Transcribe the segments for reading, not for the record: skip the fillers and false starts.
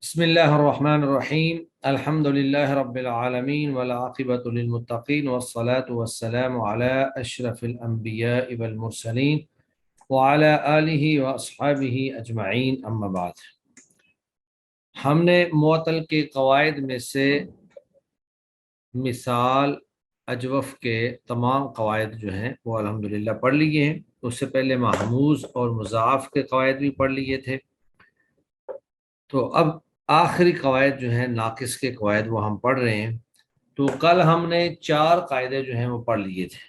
بسم الله الرحمن الرحيم الحمد لله رب العالمين والعاقبة للمتقين والصلاة والسلام على أشرف الأنبياء والمرسلين وعلى آله وأصحابه أجمعين أما بعد. ہم نے معطل کے قواعد میں سے مثال اجوف کے تمام قواعد جو ہیں وہ الحمدللہ پڑھ لیے ہیں. اس سے پہلے محموز اور مضاعف کے قواعد بھی پڑھ لیے تھے. تو اب آخری قواعد جو ہیں ناقص کے قواعد وہ ہم پڑھ رہے ہیں. تو کل ہم نے 4 قاعدے جو ہیں وہ پڑھ لیے تھے.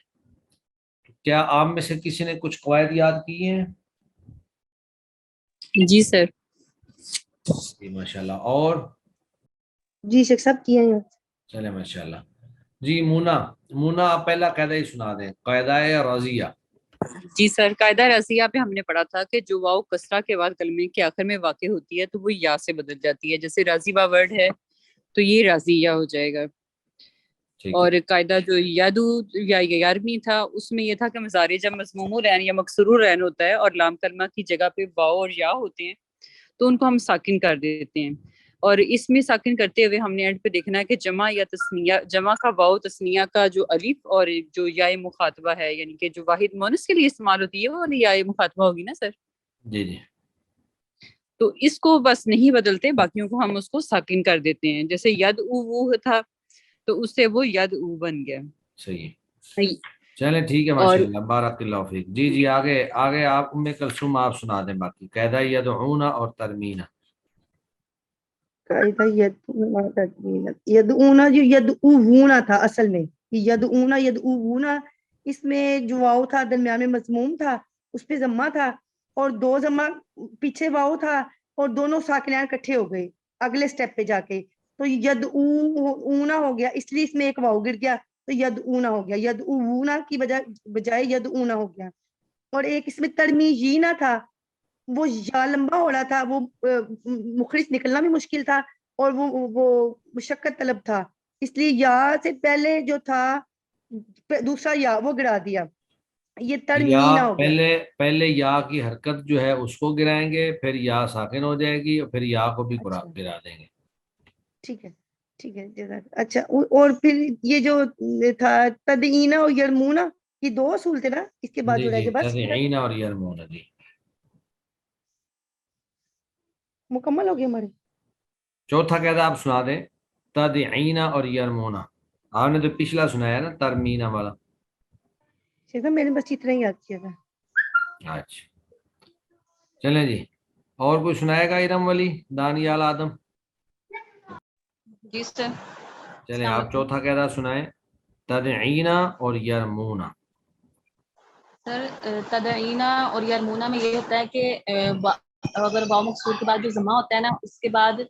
کیا آپ میں سے کسی نے کچھ قواعد یاد کیے ہیں؟ جی سر. جی ماشاءاللہ. اور جی شیخ صاحب کیے ہیں. چلے ماشاءاللہ. جی مونا آپ پہلا قاعدہ ہی سنا دیں. قاعدہ رضیہ. جی سر، قاعدہ رضیہ پہ ہم نے پڑھا تھا کہ جو واو کسرہ کے بعد کلمے کے آخر میں واقع ہوتی ہے تو وہ یا سے بدل جاتی ہے. جیسے راضی با ورڈ ہے تو یہ راضیہ ہو جائے گا. اور قاعدہ جو یادو یا یارمی تھا اس میں یہ تھا کہ مضارع جب مضموم العین یا مکسور العین ہوتا ہے اور لام کلمہ کی جگہ پہ واو اور یا ہوتے ہیں تو ان کو ہم ساکن کر دیتے ہیں. اور اس میں ساکن کرتے ہوئے ہم نے اینڈ پہ دیکھنا ہے کہ جمع یا تثنیہ، جمع کا واو تثنیہ کا جو الف اور جو یا مخاطبہ ہے یعنی کہ جو واحد مونس کے لیے استعمال ہوتی ہے وہ یا مخاطبہ ہوگی نا سر. جی جی. تو اس کو بس نہیں بدلتے، باقیوں کو ہم اس کو ساکن کر دیتے ہیں. جیسے ید او وہ تھا تو اس سے وہ ید او بن گیا. صحیح. چلیں ٹھیک ہے ماشاءاللہ. بارک اللہ فیک. جی آگے آپ ام کلثوم آپ سنا دیں باقی قاعدہ یدعون اور ترمینہ. قاعدہ یدعونا جو یدعوونا تھا اصل میں یدعونا یدعوونا، اس میں جو واو تھا درمیان میں مضموم تھا اس پہ ضمہ تھا اور 2 ضمہ پیچھے واو تھا اور دونوں ساکنان اکٹھے ہو گئے اگلے سٹیپ پہ جا کے تو یدعونا ہو گیا. اس لیے اس میں ایک واو گر گیا تو یدعونا ہو گیا. یدعوونا کی بجائے یدعونا ہو گیا. اور ایک اس میں ترمیجینا تھا، وہ یا لمبا ہو رہا تھا، وہ مخرج نکلنا بھی مشکل تھا اور وہ مشقت طلب تھا، اس لیے یا سے پہلے جو تھا دوسرا یا وہ گرا دیا. یہ ترمینا ہو گیا. پہلے یا کی حرکت جو ہے اس کو گرائیں گے، پھر یا ساکن ہو جائے گی اور پھر یا کو بھی گرا دیں گے. ٹھیک ہے ٹھیک ہے. اچھا اور پھر یہ جو تھا تدعینا اور یرمونا، یہ 2 اصول تھے نا، اس کے بعد جو رہ گئے بس تدعینا اور یرمونا. جی مکمل ہو گئے ہمارے. چوتھا قاعدہ آپ سنا دیں. تدعینا اور یرمونا. آپ نے تو پچھلا سنایا نا ترمینا والا. میں نے بس اتنا ہی یاد کیا تھا. اچھا چلیں جی. اور کوئی سنائے گا؟ ارم ولی، دانیال، آدم. جی سر. چلیں آپ چوتھا قاعدہ سنائیں. تدعینا اور یرمونا. سر تدعینا اور یرمونا میں یہ ہوتا ہے کہ اگر واو مقصور کے بعد جو ضمہ ہوتا ہے نا اس کے بعد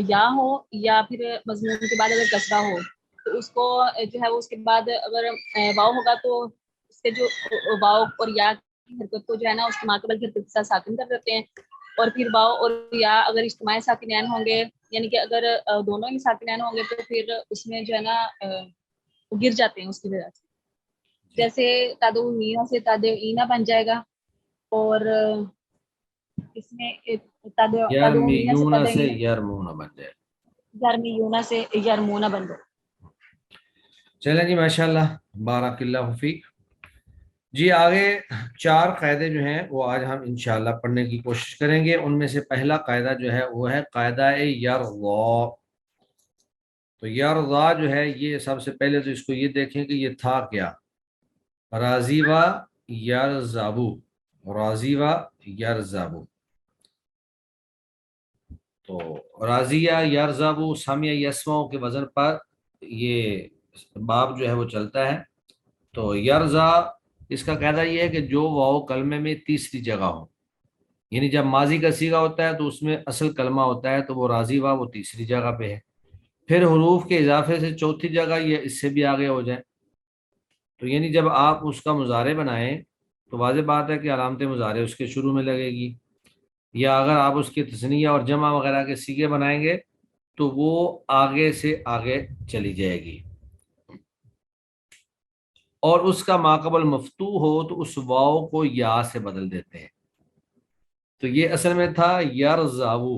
یا ہو یا پھر مضمون کے بعد اگر کسرہ ہو تو اس کو جو ہے اس کے بعد اگر واو ہوگا تو اس کے جو واو اور یا کی حرکت کو جو ہے نا اس کے ماقبل کی حرکت کے ساتھ ساکن کر دیتے ہیں. اور پھر واو اور یا اگر اجتماعی ساکنین ہوں گے یعنی کہ اگر دونوں ہی ساکنین ہوں گے تو پھر اس میں جو ہے نا گر جاتے ہیں اس کی وجہ سے. جیسے تدعوینا سے تدعینا بن جائے گا اور اس میں یرمیونا سے یرمونا بن جائے. یرمیونا سے یرمونا بن جائے. چلیں جی ماشاءاللہ. بارک اللہ فیک. جی آگے 4 قاعدے جو ہیں وہ آج ہم انشاءاللہ پڑھنے کی کوشش کریں گے. ان میں سے پہلا قاعدہ جو ہے وہ ہے قاعدہ یرضا. تو یرضا جو ہے یہ سب سے پہلے تو اس کو یہ دیکھیں کہ یہ تھا کیا. راضی و یرزابو، راضی و یرزابو. تو راضیہ یرزابو سمیع یسمعو کے وزن پر یہ باب جو ہے وہ چلتا ہے. تو یرزا اس کا قاعدہ یہ ہے کہ جو واو کلمے میں تیسری جگہ ہو، یعنی جب ماضی کا صیغہ ہوتا ہے تو اس میں اصل کلمہ ہوتا ہے تو وہ راضی وا وہ تیسری جگہ پہ ہے. پھر حروف کے اضافے سے چوتھی جگہ یہ اس سے بھی آگے ہو جائے. تو یعنی جب آپ اس کا مضارع بنائیں تو واضح بات ہے کہ علامت مضارع اس کے شروع میں لگے گی، یا اگر آپ اس کی تثنیہ اور جمع وغیرہ کے صیغے بنائیں گے تو وہ آگے سے آگے چلی جائے گی. اور اس کا ماقبل مفتوح ہو تو اس واو کو یا سے بدل دیتے ہیں. تو یہ اصل میں تھا یرزاو.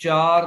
4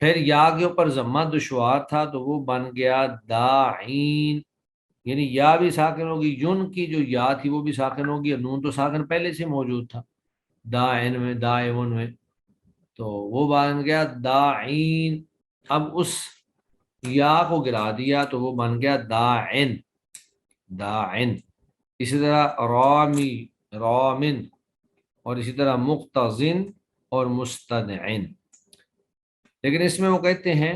پھر یا کے اوپر ضمہ دشوار تھا تو وہ بن گیا داعین، یعنی یا بھی ساکن ہوگی، یون کی جو یا تھی وہ بھی ساکن ہوگی، اور نون تو ساکن پہلے سے موجود تھا داعین میں، دائون میں، تو وہ بن گیا داعین۔ اب اس یا کو گرا دیا تو وہ بن گیا داعن، داعن۔ اسی طرح رامی، رامن، اور اسی طرح مقتضن اور مستدعن۔ لیکن اس میں وہ کہتے ہیں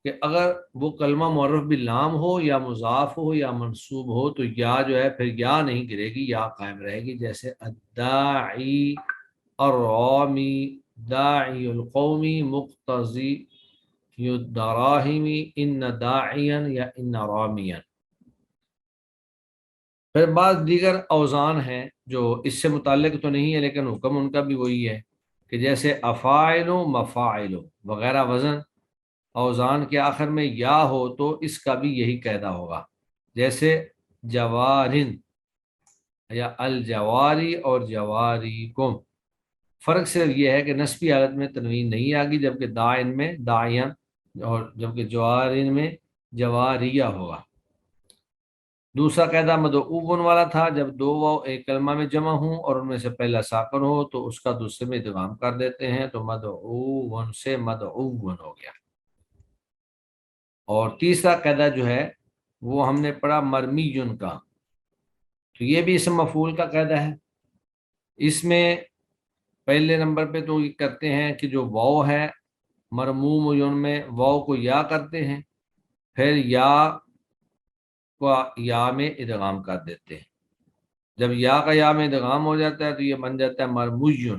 کہ اگر وہ کلمہ معرف باللام ہو یا مضاف ہو یا منصوب ہو تو یا جو ہے پھر یا نہیں گرے گی، یا قائم رہے گی، جیسے الداعی، الرامی، داعی القومی، مقتضی الدراہمی، ان داعیا یا ان رامیا۔ پھر بعض دیگر اوزان ہیں جو اس سے متعلق تو نہیں ہے لیکن حکم ان کا بھی وہی ہے، کہ جیسے افاعل و مفاعل وغیرہ وزن اوزان کے آخر میں یا ہو تو اس کا بھی یہی قاعدہ ہوگا، جیسے جوارن یا الجواری اور جواریکم۔ فرق صرف یہ ہے کہ نسبی حالت میں تنوین نہیں آگی، جبکہ دائن میں دائین، اور جبکہ جوارن میں جواریہ ہوگا۔ دوسرا قاعدہ مدعوون والا تھا، جب دو واو ایک کلمہ میں جمع ہوں اور ان میں سے پہلا ساکن ہو تو اس کا دوسرے میں ادغام کر دیتے ہیں، تو مدعوون سے مدعوون ہو گیا۔ اور تیسرا قاعدہ جو ہے وہ ہم نے پڑھا مرمیون کا، تو یہ بھی اسم مفعول کا قاعدہ ہے۔ اس میں پہلے نمبر پہ تو یہ کرتے ہیں کہ جو واو ہے مرموم یون میں واو کو یا کرتے ہیں، پھر یا کو یا میں ادغام کر دیتے ہیں۔ جب یا کا یا میں ادغام ہو جاتا ہے تو یہ بن جاتا ہے مرموجن،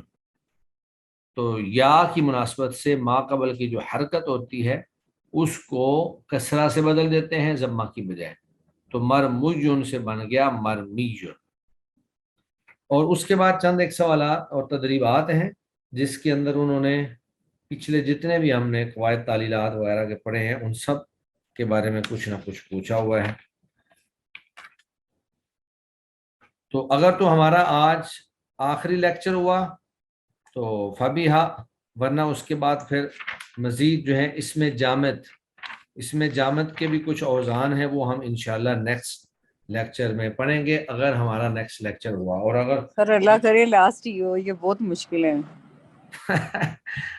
تو یا کی مناسبت سے ما قبل کی جو حرکت ہوتی ہے اس کو کسرہ سے بدل دیتے ہیں ضمہ کی بجائے، تو مرموجن سے بن گیا مرمیجن۔ اور اس کے بعد چند ایک سوالات اور تدریبات ہیں جس کے اندر انہوں نے پچھلے جتنے بھی ہم نے قواعد تعلیلات وغیرہ کے پڑھے ہیں ان سب کے بارے میں کچھ نہ کچھ پوچھا ہوا ہے۔ تو اگر تو ہمارا آج آخری لیکچر ہوا تو فبیہا، ورنہ اس کے بعد پھر مزید جو ہے اس میں جامد کے بھی کچھ اوزان ہیں وہ ہم انشاءاللہ نیکسٹ لیکچر میں پڑھیں گے، اگر ہمارا نیکسٹ لیکچر ہوا۔ اور اگر سر اللہ کرے لاسٹ ہی ہو، یہ بہت مشکل ہے۔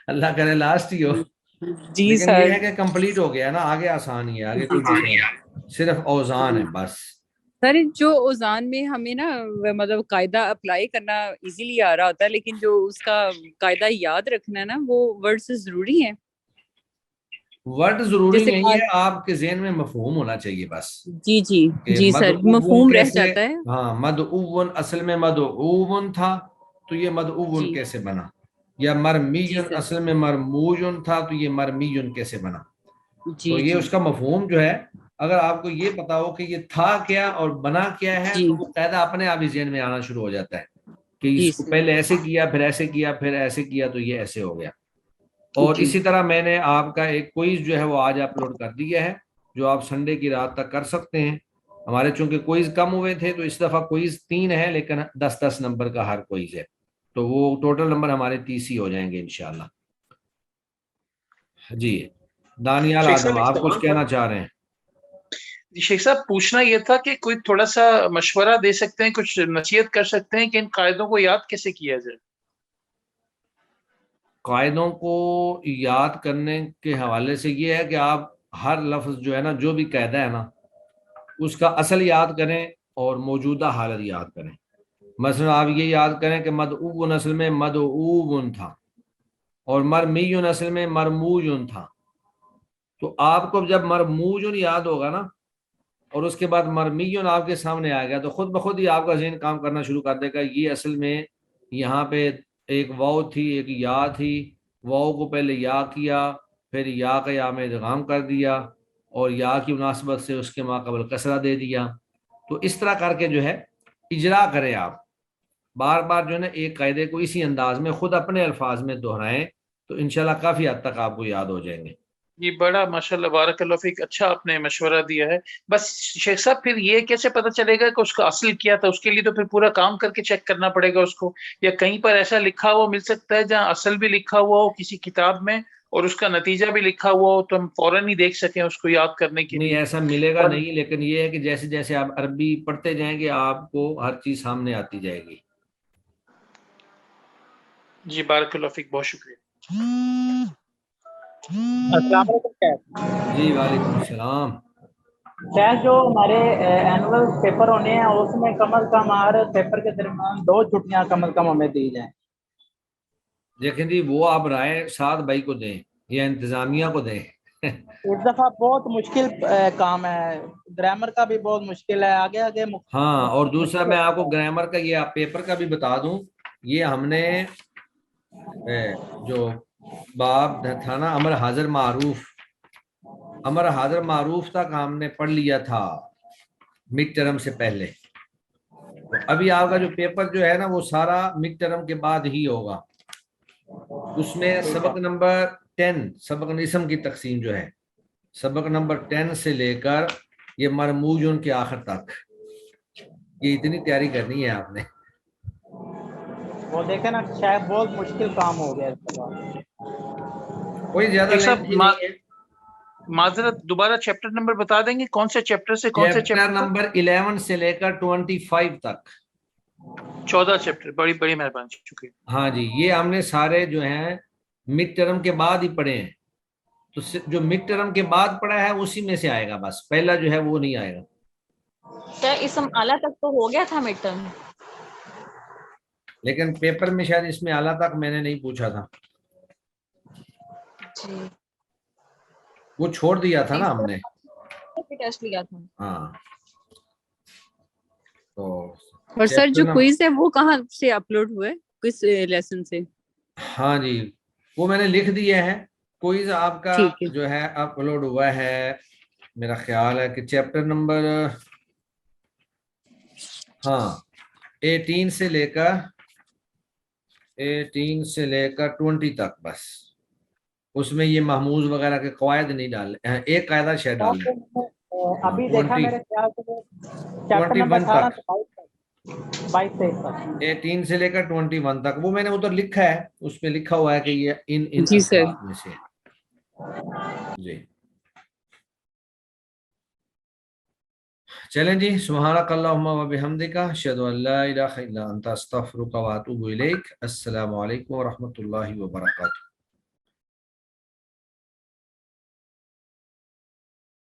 اللہ کرے لاسٹ ہی ہو، جی لیکن سر، یہ ہے کہ کمپلیٹ ہو گیا نا، آگے آسان ہی ہے، آگے کوئی مسئلہ نہیں، صرف اوزان ہے بس۔ سر جو اوزان میں ہمیں نا مطلب قاعدہ اپلائی کرنا ایزیلی آ رہا ہوتا ہے، لیکن جو اس کا قاعدہ یاد رکھنا ہے نا وہ ورڈز ضروری ہیں۔ ورڈ ضروری جیسے نہیں ہے، آپ کے ذہن میں مفہوم ہونا چاہیے بس۔ جی جی کہ جی سر، مدعوون مفہوم رہ کیسے، جاتا ہے۔ ہاں مدعوون اصل میں مدعوون تھا تو یہ مدعوون جی کیسے بنا، یا جی مرمیون سر، اصل میں مرموجن تھا تو یہ مرمیون کیسے بنا۔ جی تو یہ جی اس کا مفہوم جو ہے، اگر آپ کو یہ پتا ہو کہ یہ تھا کیا اور بنا کیا ہے جی تو وہ قاعدہ اپنے آپ ہی ذہن میں آنا شروع ہو جاتا ہے کہ جی اس کو سر، پہلے ایسے کیا، پھر ایسے کیا، پھر ایسے کیا تو یہ ایسے ہو گیا۔ اور جی اسی طرح میں نے آپ کا ایک کوئز جو ہے وہ آج اپلوڈ کر دیا ہے، جو آپ سنڈے کی رات تک کر سکتے ہیں۔ ہمارے چونکہ کوئز کم ہوئے تھے تو اس دفعہ کوئز 3 ہے، لیکن 10 نمبر کا ہر کوئز ہے، تو وہ ٹوٹل نمبر ہمارے 30 ہی ہو جائیں گے انشاءاللہ۔ جی دانیال شیخ آدم، صاحب ایک آپ کچھ سوال کہنا تھا چاہ رہے ہیں؟ جی شیخ صاحب، پوچھنا یہ تھا کہ کوئی تھوڑا سا مشورہ دے سکتے ہیں، کچھ نصیحت کر سکتے ہیں کہ ان قاعدوں کو یاد کیسے کیا جائے؟ قاعدوں کو یاد کرنے کے حوالے سے یہ ہے کہ آپ ہر لفظ جو ہے نا، جو بھی قاعدہ ہے نا اس کا اصل یاد کریں اور موجودہ حالت یاد کریں۔ مثلا آپ یہ یاد کریں کہ مدعوون اصل میں مدعوون تھا اور مرمیون اصل میں مرموجن تھا، تو آپ کو جب مرموجن یاد ہوگا نا اور اس کے بعد مرمیون آپ کے سامنے آ گیا تو خود بخود ہی آپ کا ذہن کام کرنا شروع کر دے گا، یہ اصل میں یہاں پہ ایک واو تھی، ایک یا تھی، واو کو پہلے یا کیا، پھر یا کا یا میں ادغام کر دیا اور یا کی مناسبت سے اس کے ماقبل کسرہ دے دیا۔ تو اس طرح کر کے جو ہے اجرا کریں، آپ بار بار جو ہے نا ایک قاعدے کو اسی انداز میں خود اپنے الفاظ میں دہرائیں تو انشاءاللہ کافی حد تک آپ کو یاد ہو جائیں گے۔ یہ بڑا ماشاءاللہ بارک اللہ فیک، اچھا آپ نے مشورہ دیا ہے. بس شیخ صاحب پھر یہ کیسے پتہ چلے گا کہ اس کا اصل کیا تھا؟ اس کے لیے تو پھر پورا کام کر کے چیک کرنا پڑے گا اس کو، یا کہیں پر ایسا لکھا ہوا مل سکتا ہے جہاں اصل بھی لکھا ہوا ہو کسی کتاب میں اور اس کا نتیجہ بھی لکھا ہوا ہو تو ہم فوراً ہی دیکھ سکیں اس کو یاد کرنے کے نہیں لیے؟ ایسا ملے گا اور نہیں، لیکن یہ ہے کہ جیسے جیسے آپ عربی پڑھتے جائیں گے آپ کو ہر چیز سامنے آتی جائے گی. جی بارک اللہ فیک، بہت شکریہ. السلام علیکم شیخ. جی وعلیکم السلام. شیخ جو ہمارے اینول پیپر ہونے ہیں اس میں کم از کم ہر پیپر کے درمیان 2 چھٹیاں کم از کم ہمیں دی جائیں. دیکھیں جی وہ آپ رائے سعد بھائی کو دیں یا انتظامیہ کو دیں. اس دفعہ بہت مشکل کام ہے، گرامر کا بھی بہت مشکل ہے، آگے آگے ہاں اور دوسرا مشکل میں آپ ہوتا کو ہے. گرامر کا یہ پیپر کا بھی بتا دوں، یہ ہم نے جو باب تھا نا امر حاضر معروف، امر حاضر معروف تک ہم نے پڑھ لیا تھا مڈ ٹرم سے پہلے. تو ابھی آپ کا جو پیپر جو ہے نا وہ سارا مڈ ٹرم کے بعد ہی ہوگا. اس میں سبق نمبر 10 سبق اسم کی تقسیم جو ہے سبق نمبر 10 سے لے کر یہ مرموزن کے آخر تک، یہ اتنی تیاری کرنی ہے آپ نے. وہ دیکھیں نا شاید بہت مشکل کام ہو گیا اس دفعہ. کوئی زیادہ شیخ صاحب لینتھی نہیں ہے. معذرت دوبارہ چیپٹر نمبر بتا دیں گے، کون سے چیپٹر سے کون سے چیپٹر چیپٹر تک؟ نمبر 11 سے لے کر 25 تک. 14 چیپٹر، بڑی بڑی مہربانی، شکریہ. ہاں جی یہ ہم نے سارے جو ہیں مڈ ٹرم کے بعد ہی پڑھے ہیں. تو جو مڈ ٹرم کے بعد پڑھا ہے اسی میں سے آئے گا، بس پہلا جو ہے وہ نہیں آئے گا. شاید اسم اعلیٰ تک تو ہو گیا تھا مڈ ٹرم. لیکن پیپر میں شاید اس میں اعلیٰ تک میں نے نہیں پوچھا تھا، جی وہ چھوڑ دیا تھا نا ہم نے. ٹیسٹ لیا تھا. ہاں تو اور سر چیپٹر جو کوئز ہے وہ کہاں سے اپلوڈ ہوا ہے، کس لیسن سے؟ ہاں جی وہ میں نے لکھ دیا ہے. کوئز آپ کا ٹھیک ہے. جو ہے اپلوڈ ہوا ہے، میرا خیال ہے کہ چیپٹر نمبر 18 سے لے کر 20 تک. بس اس میں یہ محموز وغیرہ کے قواعد نہیں ڈالے، ایک قاعدہ شاید ڈال دیں. ابھی دیکھا 20 میرے خیال سے چیپٹر نمبر 21 18 تک، سے 22 تک 18 سے لے کر 21 تک وہ میں نے ادھر لکھا ہے. اس میں لکھا ہوا ہے کہ یہ ان جی سر. اذکار میں سے جی. چلیں جی، سبحانک اللہم و بحمدک، اشہد ان لا الہ الا انت، استغفرک و اتوب الیک. السلام علیکم و رحمۃ اللہ وبرکاتہ.